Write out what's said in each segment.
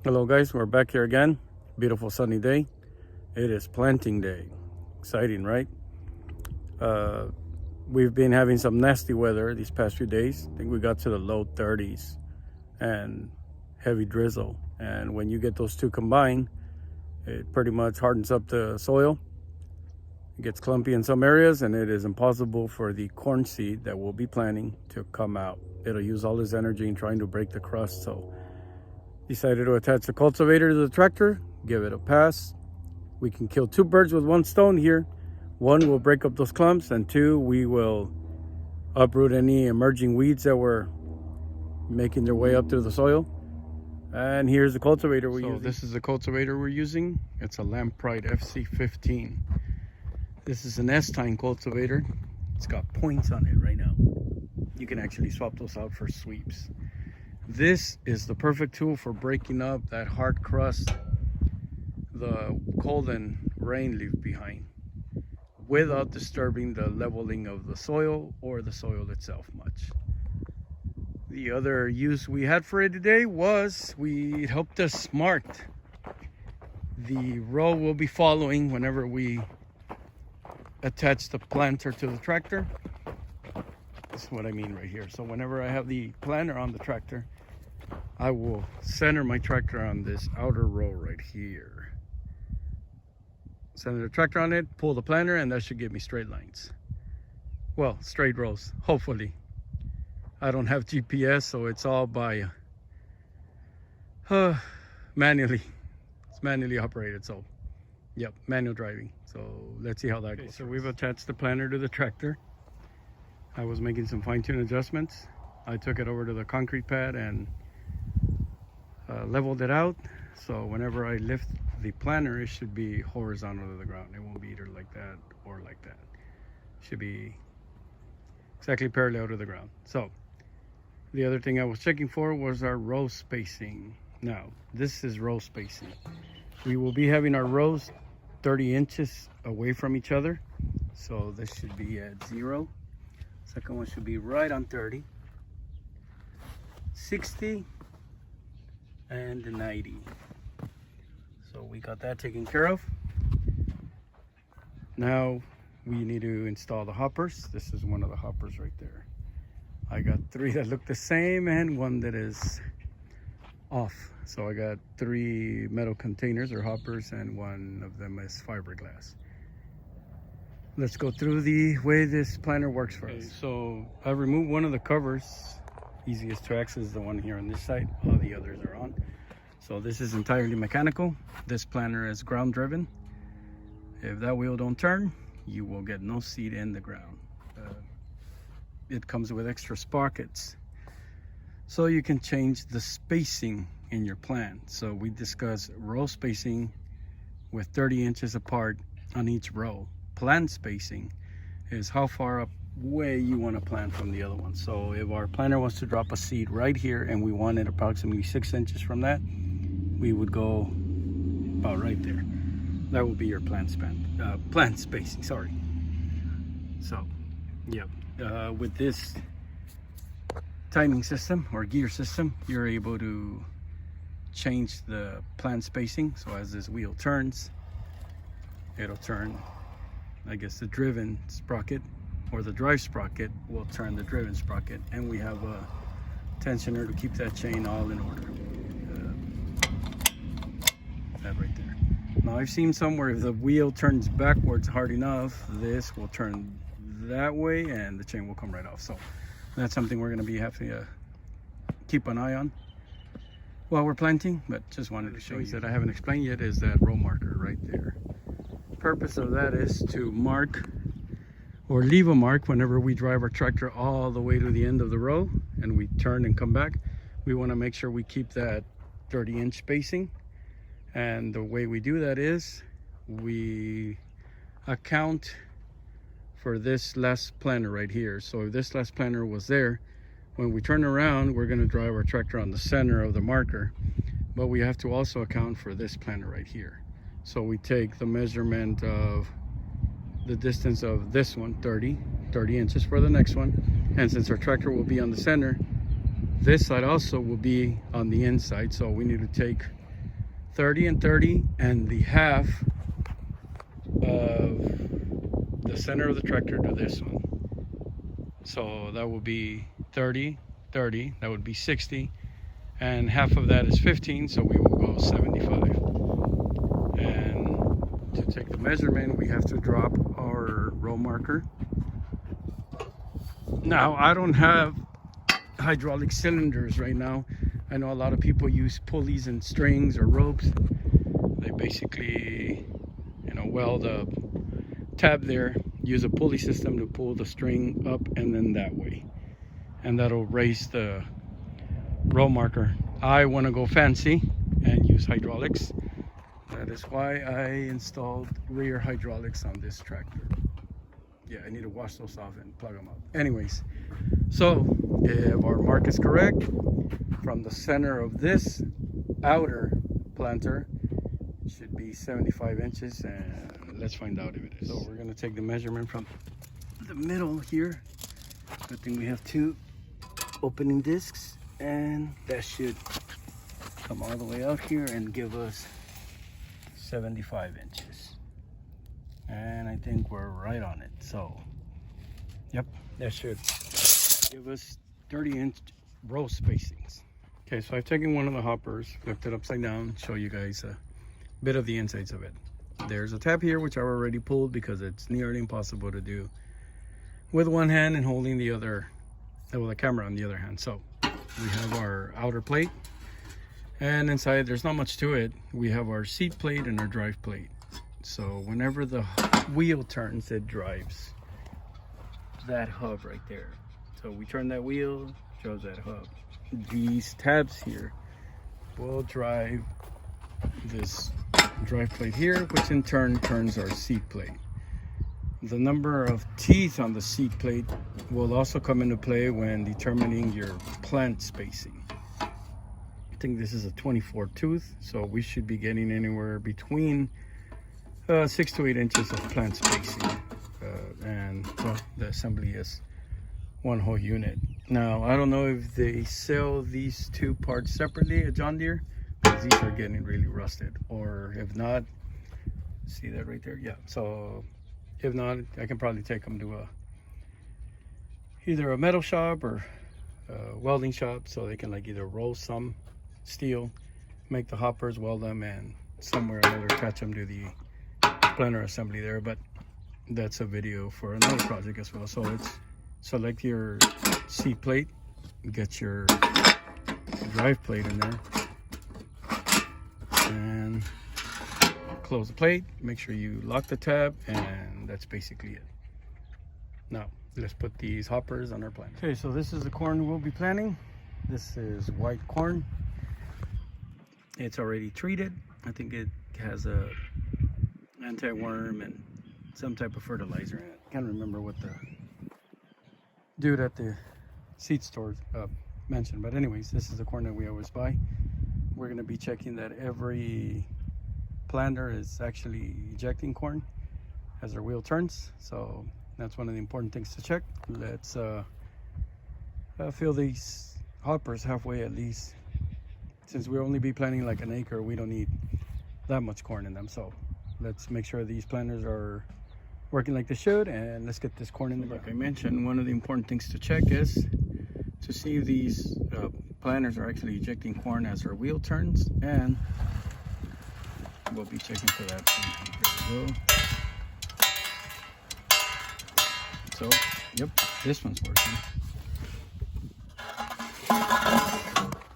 Hello guys, we're back here again. Beautiful sunny day. It is planting day. Exciting, right? We've been having some nasty weather these past few days. I think we got to the low 30s and heavy drizzle. And when you get those two combined, it pretty much hardens up the soil. It gets clumpy in some areas, and it is impossible for the corn seed that we'll be planting to come out. It'll use all this energy in trying to break the crust. So decided to attach the cultivator to the tractor, give it a pass. We can kill two birds with one stone here. One, will break up those clumps, and two, we will uproot any emerging weeds that were making their way up through the soil. And here's the cultivator we're using. So this is the cultivator we're using. It's a Lamprite FC15. This is an S-tine cultivator. It's got points on it right now. You can actually swap those out for sweeps. This is the perfect tool for breaking up that hard crust the cold and rain leave behind without disturbing the leveling of the soil or the soil itself much. The other use we had for it today was it helped us mark the row we'll be following whenever we attach the planter to the tractor. This is what I mean right here. So whenever I have the planter on the tractor, I will center my tractor on this outer row right here. Center the tractor on it, pull the planter, and that should give me straight lines. Well, straight rows, hopefully. I don't have GPS, so it's all by manually. It's manually operated, so yep, manual driving. So let's see how that goes. So we've attached the planter to the tractor. I was making some fine-tune adjustments. I took it over to the concrete pad and leveled it out. So whenever I lift the planter, it should be horizontal to the ground. It won't be either like that or like that. It should be exactly parallel to the ground. So the other thing I was checking for was our row spacing. Now, this is row spacing. We will be having our rows 30 inches away from each other. So this should be at 0. Second one should be right on 30, 60, and 90. So we got that taken care of. Now we need to install the hoppers. This is one of the hoppers right there. I got 3 that look the same and 1 that is off. So I got 3 metal containers or hoppers, and 1 of them is fiberglass. Let's go through the way this planter works for us. So I removed one of the covers. Easiest to access is the one here on this side. All the others are on. So this is entirely mechanical. This planter is ground driven. If that wheel don't turn, you will get no seed in the ground. It comes with extra sprockets, so you can change the spacing in your plant. So we discussed row spacing with 30 inches apart on each row. Plant spacing is how far away you want to plant from the other one. So if our planter wants to drop a seed right here and we want it approximately 6 inches from that, we would go about right there. That would be your plant spacing, sorry. So, yep, with this timing system or gear system, you're able to change the plant spacing. So as this wheel turns, it'll turn, I guess, the driven sprocket, or the drive sprocket will turn the driven sprocket, and we have a tensioner to keep that chain all in order. That right there. Now I've seen somewhere if the wheel turns backwards hard enough, this will turn that way and the chain will come right off. So that's something we're going to be having to keep an eye on while we're planting, but just wanted to show you that I haven't explained yet is that row marker right there. The purpose of that is to mark or leave a mark whenever we drive our tractor all the way to the end of the row and we turn and come back. We want to make sure we keep that 30-inch spacing. And the way we do that is we account for this last planter right here. So if this last planter was there, when we turn around, we're going to drive our tractor on the center of the marker, but we have to also account for this planter right here. So we take the measurement of the distance of this one, 30 inches for the next one, and since our tractor will be on the center, this side also will be on the inside, so we need to take 30 and 30, and the half of the center of the tractor to this one. So that would be 30, 30, that would be 60, and half of that is 15, so we will go 75. And to take the measurement, we have to drop our row marker. Now, I don't have hydraulic cylinders right now. I know a lot of people use pulleys and strings or ropes. They basically, you know, weld a tab there, use a pulley system to pull the string up and then that way, and that'll raise the row marker. I want to go fancy and use hydraulics. That is why I installed rear hydraulics on this tractor. Yeah, I need to wash those off and plug them up. Anyways, so if our mark is correct, from the center of this outer planter should be 75 inches, and let's find out if it is. So we're going to take the measurement from the middle here. Good thing we have two opening discs, and that should come all the way out here and give us 75 inches. And I think we're right on it. So yep, that should give us 30-inch row spacings. Okay, so I've taken one of the hoppers, flipped it upside down, show you guys a bit of the insides of it. There's a tab here which I've already pulled because it's nearly impossible to do with one hand and holding the other, well, the camera on the other hand. So we have our outer plate, and inside there's not much to it. We have our seat plate and our drive plate. So whenever the wheel turns, it drives that hub right there. So we turn that wheel, shows that hub. These tabs here will drive this drive plate here, which in turn turns our seat plate. The number of teeth on the seat plate will also come into play when determining your plant spacing. I think this is a 24 tooth, so we should be getting anywhere between 6 to 8 inches of plant spacing, and well, the assembly is one whole unit. Now, I don't know if they sell these two parts separately at John Deere, because these are getting really rusted, or if not, see that right there? Yeah, so if not, I can probably take them to either a metal shop or a welding shop, so they can like either roll some steel, make the hoppers, weld them, and somewhere or another attach them to the planter assembly there. But that's a video for another project as well. So it's select your seat plate, get your drive plate in there, and close the plate, make sure you lock the tab, and that's basically it. Now let's put these hoppers on our plant. Okay, so this is the corn we'll be planting. This is white corn. It's already treated. I think it has a anti-worm and some type of fertilizer in it. Can't remember what the dude at the seed store mentioned, but anyways, this is the corn that we always buy. We're going to be checking that every planter is actually ejecting corn as our wheel turns, so that's one of the important things to check. Let's fill these hoppers halfway at least. Since we'll only be planting like an acre, we don't need that much corn in them, so let's make sure these planters are working like they should, and let's get this corn in the ground. Like I mentioned, one of the important things to check is to see if these planters are actually ejecting corn as our wheel turns, and we'll be checking for that. Here we go. So, yep, this one's working.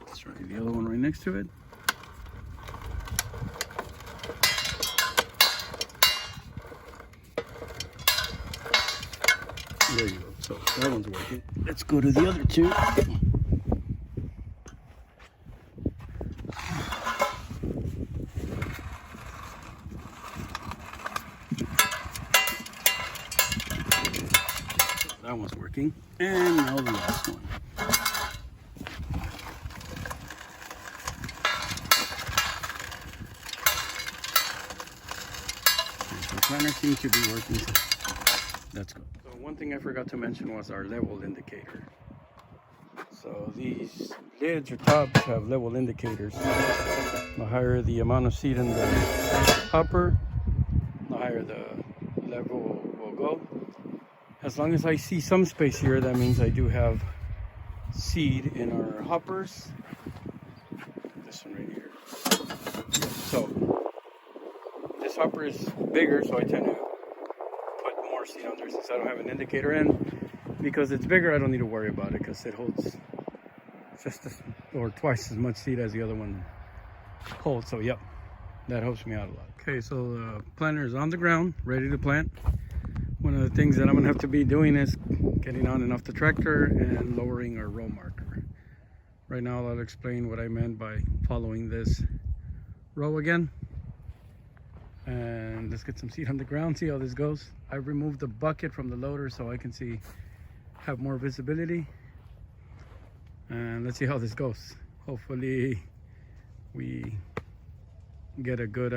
Let's try the other one right next to it. There you go. So that one's working. Let's go to the other two. That one's working. And now the last one. The planter seems to be working. So that's good. So one thing I forgot to mention was our level indicator. So these lids or tops have level indicators. The higher the amount of seed in the hopper, the higher the level will go. As long as I see some space here, that means I do have seed in our hoppers. This one right here. So this hopper is bigger, so I tend to put more seed on there since I don't have an indicator in. Because it's bigger, I don't need to worry about it because it holds just or twice as much seed as the other one holds. So yep, that helps me out a lot. Okay, so the planter is on the ground, ready to plant. One of the things that I'm gonna have to be doing is getting on and off the tractor and lowering our row marker. Right now I'll explain what I meant by following this row again. And let's get some seed on the ground, see how this goes. I removed the bucket from the loader so I can have more visibility. And let's see how this goes. Hopefully we get a good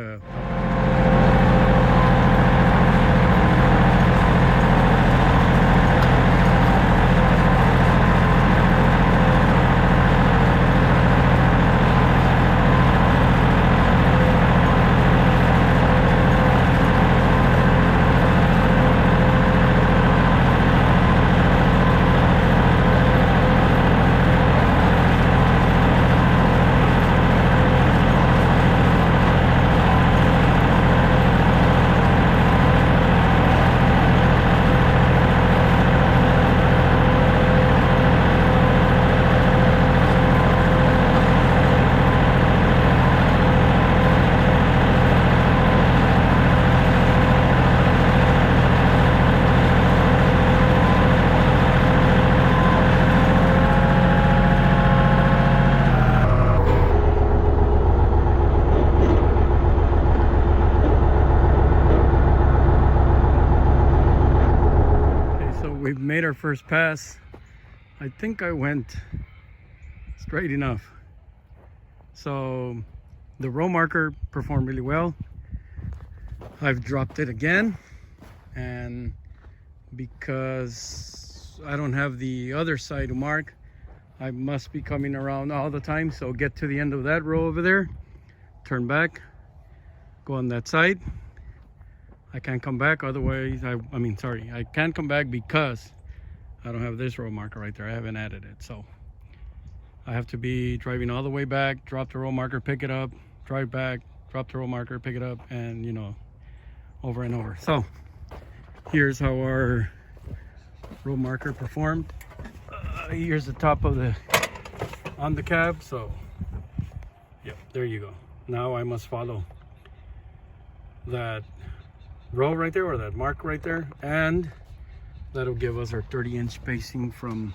we've made our first pass. I think I went straight enough. So the row marker performed really well. I've dropped it again, and because I don't have the other side to mark, I must be coming around all the time. So get to the end of that row over there, turn back, go on that side. I can't come back, otherwise, I can't come back because I don't have this row marker right there. I haven't added it. So I have to be driving all the way back, drop the row marker, pick it up, drive back, drop the row marker, pick it up, and over and over. So here's how our row marker performed. Here's the top of on the cab. So yep, there you go. Now I must follow that row right there, or that mark right there, and that'll give us our 30-inch spacing from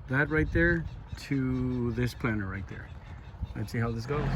that right there to this planter right there. Let's see how this goes.